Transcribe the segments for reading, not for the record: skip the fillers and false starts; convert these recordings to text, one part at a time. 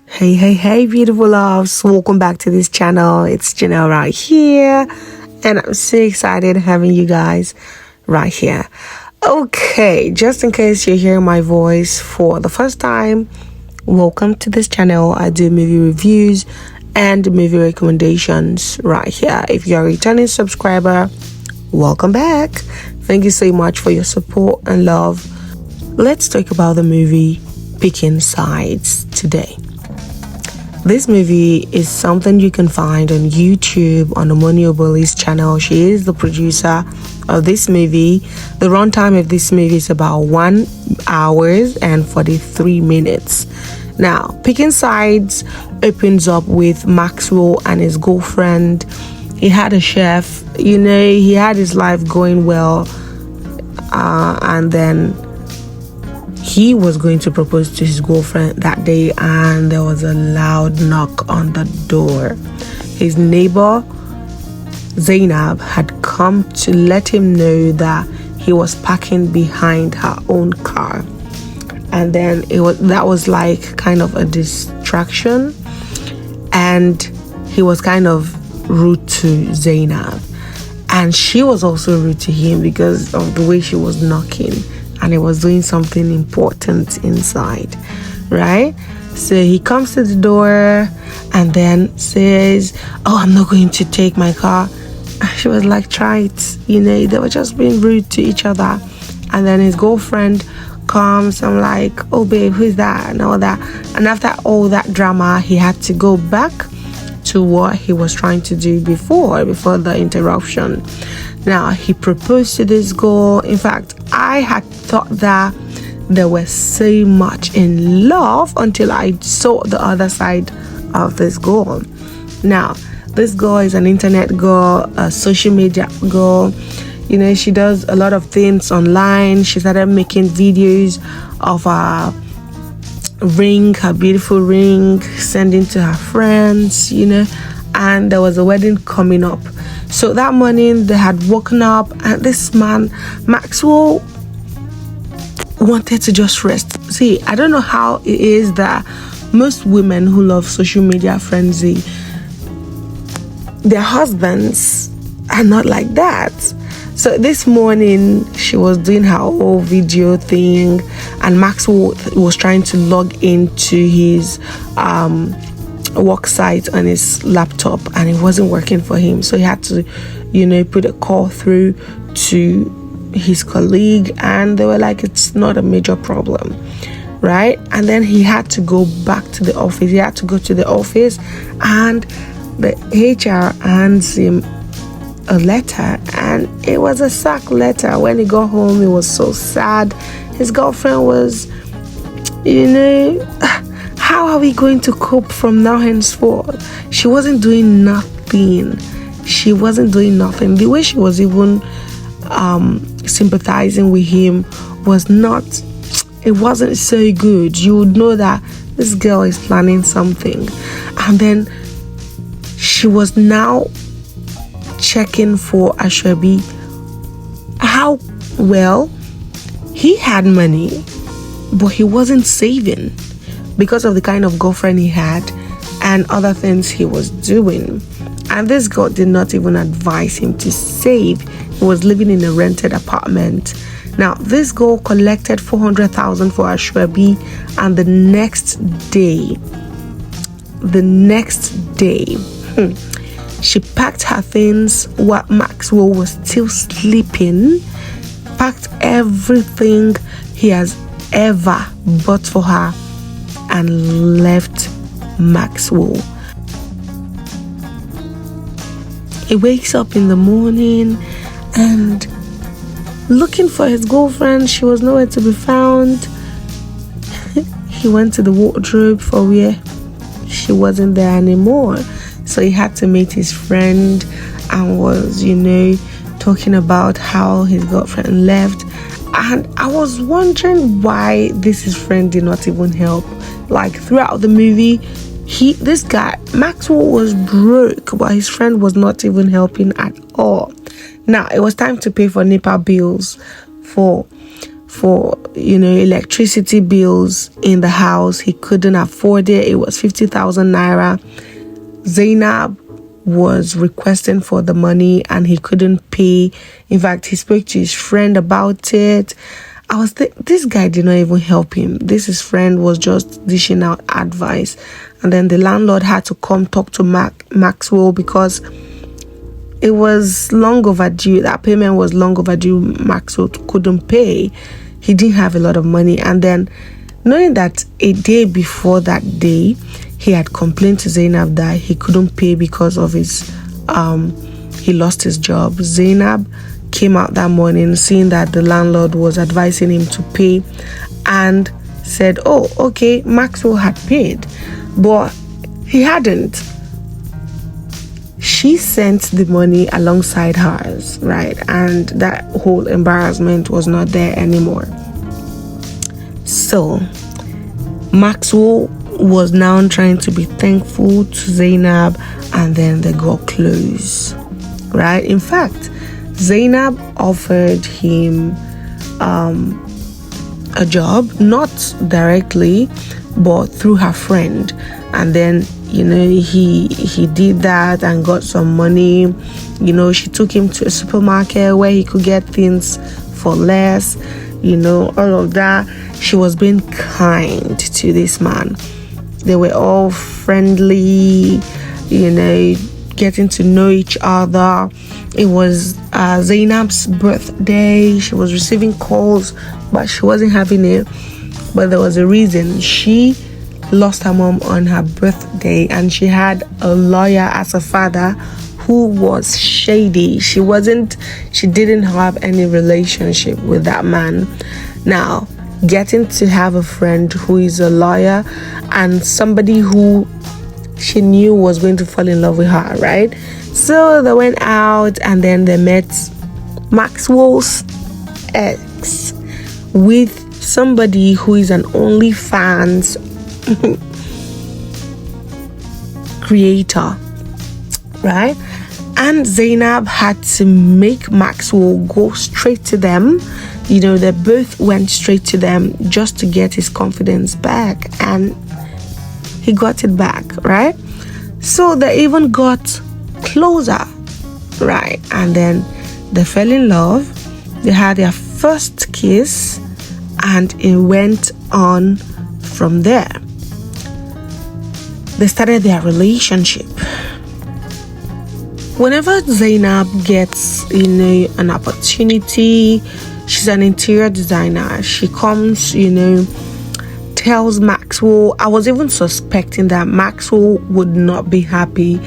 Hey, beautiful loves. Welcome back to this channel. It's Janelle right here. And I'm so excited having you guys right here. Okay, just in case you're hearing my voice for the first time, welcome to this channel. I do movie reviews and movie recommendations right here. If you're a returning subscriber, welcome back. Thank you so much for your support and love. Let's talk about the movie Picking Sides today. This movie is something you can find on YouTube on Omoni Oboli's channel. She is the producer of this movie. The runtime of this movie is about 1 hour and 43 minutes. Now, Picking Sides opens up with Maxwell and his girlfriend. He had a chef, he had his life going well, and then he was going to propose to his girlfriend that day, and there was a loud knock on the door. His neighbor Zainab had come to let him know that he was parking behind her own car, and then that was like kind of a distraction, and he was kind of rude to Zainab, and she was also rude to him because of the way she was knocking. And he was doing something important inside, right? So he comes to the door and then says, "Oh, I'm not going to take my car." She was like, "Try it." They were just being rude to each other. And then his girlfriend comes. I'm like, "Oh, babe, who's that?" And all that. And after all that drama, he had to go back to what he was trying to do before the interruption. Now, he proposed to this girl. In fact, I had thought that they were so much in love until I saw the other side of this girl. Now, this girl is an internet girl, a social media girl. She does a lot of things online. She started making videos of her ring, her beautiful ring, sending to her friends, and there was a wedding coming up. So that morning they had woken up, and this man, Maxwell, wanted to just rest. See, I don't know how it is that most women who love social media frenzy, their husbands are not like that. So this morning she was doing her whole video thing, and Maxwell was trying to log into his work site on his laptop, and it wasn't working for him. So he had to put a call through to his colleague, and they were like, it's not a major problem, right? And then he had to go back to the office. He had to go to the office, and the HR hands him a letter, and it was a sack letter. When he got home, he was so sad. His girlfriend was, how are we going to cope from now henceforth? She wasn't doing nothing. The way she was even sympathizing with him it wasn't so good. You would know that this girl is planning something. And then she was now checking for Ashwabi. How well, he had money, but he wasn't saving because of the kind of girlfriend he had and other things he was doing. And this girl did not even advise him to save. He was living in a rented apartment. Now, this girl collected 400,000 for Ashwabi, and the next day, she packed her things while Maxwell was still sleeping, packed everything he has ever bought for her, and left Maxwell. He wakes up in the morning and looking for his girlfriend. She was nowhere to be found. He went to the wardrobe for where she wasn't there anymore. So he had to meet his friend and was, talking about how his girlfriend left. And I was wondering why his friend did not even help. Like throughout the movie, this guy, Maxwell, was broke, but his friend was not even helping at all. Now, it was time to pay for NEPA bills for for, electricity bills in the house. He couldn't afford it. It was 50,000 naira. Zainab was requesting for the money and he couldn't pay. In fact, he spoke to his friend about it. This guy did not even help him. His friend was just dishing out advice. And then the landlord had to come talk to Maxwell because it was long overdue. That payment was long overdue. Maxwell couldn't pay. He didn't have a lot of money. And then, knowing that a day before that day, he had complained to Zainab that he couldn't pay because of he lost his job. Zainab came out that morning seeing that the landlord was advising him to pay and said, oh, okay, Maxwell had paid. But he hadn't. She sent the money alongside hers, right? And that whole embarrassment was not there anymore. So Maxwell was now trying to be thankful to Zainab, and then they got close, right? In fact, Zainab offered him a job, not directly, but through her friend. And then, he did that and got some money. She took him to a supermarket where he could get things for less, all of that. She was being kind to this man. They were all friendly, getting to know each other. It was Zainab's birthday. She was receiving calls, but she wasn't having it. But there was a reason. She lost her mom on her birthday, and she had a lawyer as a father who was shady. She didn't have any relationship with that man. Now, getting to have a friend who is a lawyer and somebody who she knew was going to fall in love with her, right? So they went out, and then they met Maxwell's ex with somebody who is an OnlyFans creator, right? And Zainab had to make Maxwell go straight to them. They both went straight to them just to get his confidence back, and he got it back, right? So they even got closer, right? And then they fell in love. They had their first kiss, and it went on from there. They started their relationship. Whenever Zainab gets, an opportunity, she's an interior designer. She comes, tells Maxwell. I was even suspecting that Maxwell would not be happy,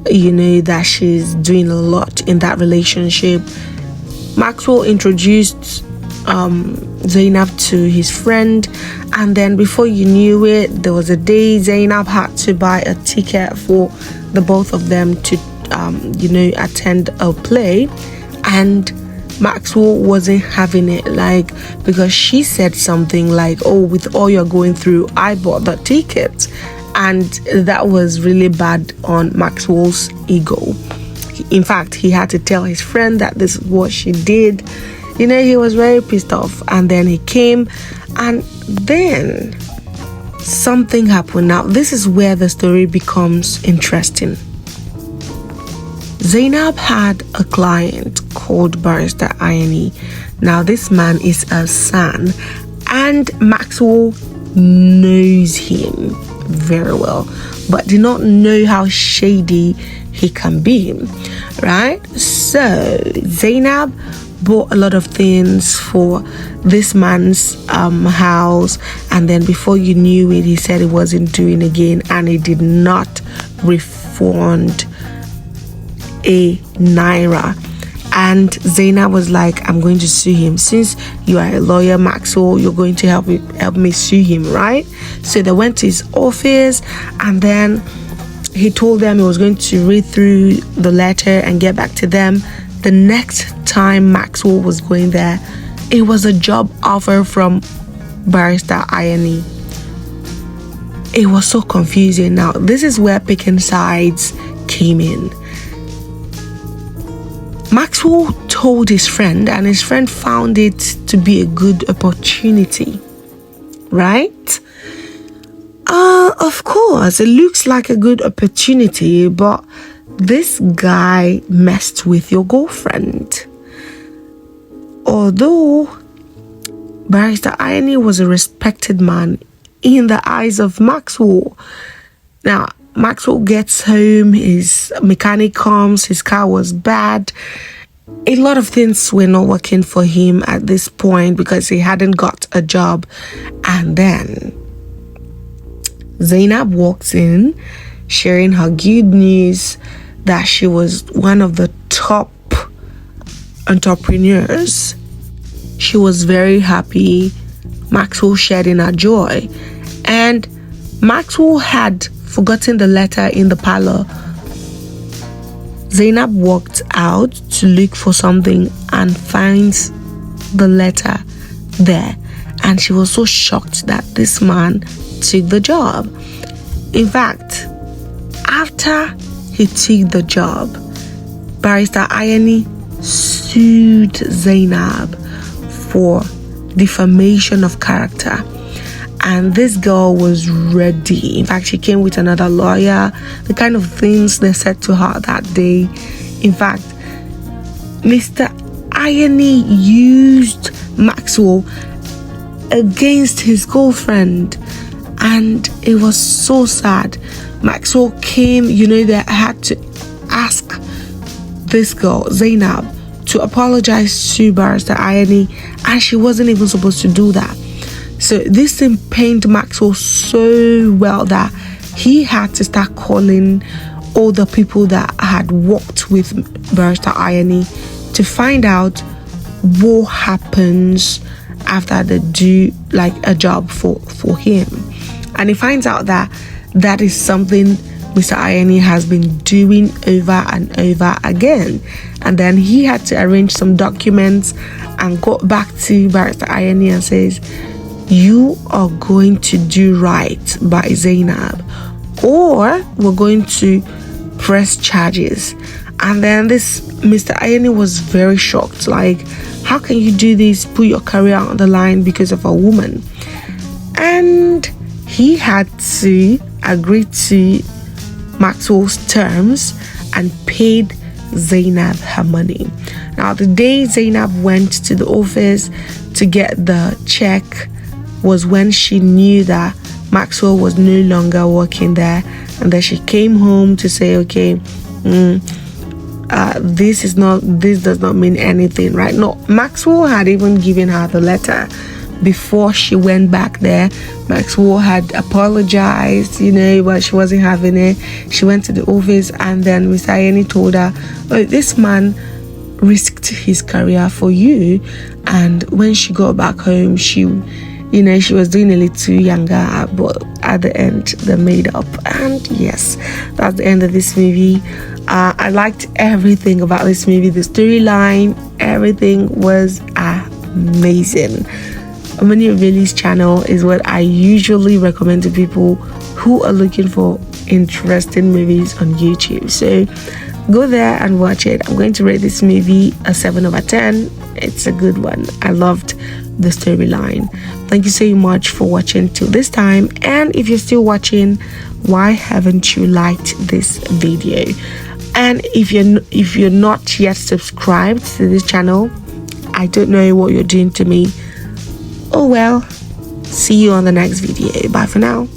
that she's doing a lot in that relationship. Maxwell introduced Zainab to his friend, and then before you knew it, there was a day Zainab had to buy a ticket for the both of them to attend a play, and Maxwell wasn't having it, because she said something like, oh, with all you're going through, I bought the ticket. And that was really bad on Maxwell's ego. In fact, he had to tell his friend that this is what she did. He was very pissed off. And then he came, and then something happened. Now, this is where the story becomes interesting. Zainab had a client called Barrister Ayeni. Now, this man is a son, and Maxwell knows him very well, but did not know how shady he can be, right? So Zainab bought a lot of things for this man's house, and then before you knew it, he said he wasn't doing again, and he did not refund a naira. And Zainab was like, I'm going to sue him. Since you are a lawyer, Maxwell, you're going to help me sue him, right? So they went to his office, and then he told them he was going to read through the letter and get back to them. The next time Maxwell was going there, it was a job offer from Barrister Ayeni. It was so confusing. Now, this is where picking sides came in. Maxwell told his friend, and his friend found it to be a good opportunity, right? Of course, it looks like a good opportunity, but this guy messed with your girlfriend. Although Barrister Ayeni was a respected man in the eyes of Maxwell. Now, Maxwell gets home, his mechanic comes, his car was bad. A lot of things were not working for him at this point because he hadn't got a job. And then Zainab walks in, sharing her good news that she was one of the top entrepreneurs. She was very happy. Maxwell shared in her joy. And Maxwell had forgotten the letter in the parlor. Zainab walked out to look for something and finds the letter there. And she was so shocked that this man took the job. In fact, after he took the job, Barrister Ayeni sued Zainab for defamation of character. And this girl was ready. In fact, she came with another lawyer. The kind of things they said to her that day. In fact, Mr. Ayeni used Maxwell against his girlfriend. And it was so sad. Maxwell came, they had to ask this girl, Zainab, to apologize to Barrister Ayeni. And she wasn't even supposed to do that. So this thing pained Maxwell so well that he had to start calling all the people that had worked with Barrister Ayeni to find out what happens after they do like a job for him. And he finds out that that is something Mr. Ayeni has been doing over and over again. And then he had to arrange some documents and go back to Barrister Ayeni and says, you are going to do right by Zainab, or we're going to press charges. And then this Mr. Ayeni was very shocked. Like, how can you do this, put your career on the line because of a woman? And he had to agree to Maxwell's terms and paid Zainab her money. Now, the day Zainab went to the office to get the check was when she knew that Maxwell was no longer working there, and then she came home to say, okay, this does not mean anything, right? No, Maxwell had even given her the letter before she went back there. Maxwell had apologized, but she wasn't having it. She went to the office, and then Mr. Ayeni told her, oh, this man risked his career for you. And when she got back home, she was doing a little younger, but at the end they made up. And yes, that's the end of this movie. I liked everything about this movie. The storyline, everything was amazing. Omoni Obele's channel is what I usually recommend to people who are looking for interesting movies on YouTube. So go there and watch it. I'm going to rate this movie a 7/10. It's a good one. I loved the storyline. Thank you so much for watching till this time. And if you're still watching, why haven't you liked this video? And if you're not yet subscribed to this channel, I don't know what you're doing to me. Oh well, see you on the next video. Bye for now.